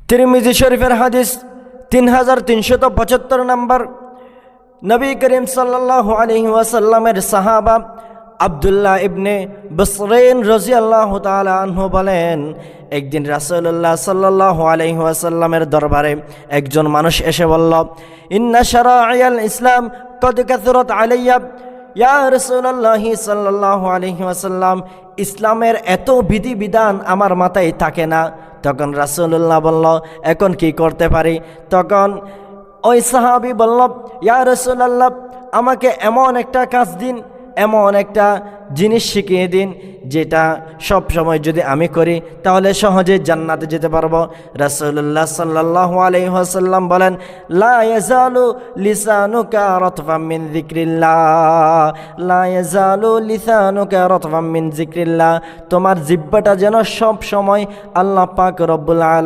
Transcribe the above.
তিরমিজি শরীফের হাদিস 3375 নম্বর। নবী করিম সাল্লাল্লাহু আলাইহি ওয়াসাল্লামের সাহাবা আব্দুল্লাহ ইবনে বসরিন রাদিয়াল্লাহু তাআলা আনহু বলেন, একদিন রাসূলুল্লাহ সাল্লাল্লাহু আলাইহি ওয়াসাল্লামের দরবারে একজন মানুষ এসে বলল, ইন্না শারা'iয়াল ইসলাম কদ কাসরাত আলাইয়া। ইয়া রাসূলুল্লাহ সাল্লাল্লাহু আলাইহি ওয়াসাল্লাম, ইসলামের এত বিধিবিধান আমার মাথায় থাকে না। তখন রাসূলুল্লাহ বলল, এখন কি করতে পারি? তখন ওই সাহাবী বলল, ইয়া রাসূলুল্লাহ, আমাকে এমন একটা কাজ দিন, এমন একটা জিনিস শিখিয়ে দিন যেটা সব সময় যদি আমি করি তাহলে সহজে জান্নাতে যেতে পারবো। রাসূলুল্লাহ সাল্লাল্লাহু আলাইহি ওয়াসাল্লাম বলেন, লা ইয়াজালু লিসানুকা রাতফাম মিন যিকরিল্লাহ, লা ইয়াজালু লিসানুকা রাতফাম মিন যিকরিল্লাহ। তোমার জিহ্বাটা যেন সব সময় আল্লাহ পাক রব্বুল আলামিন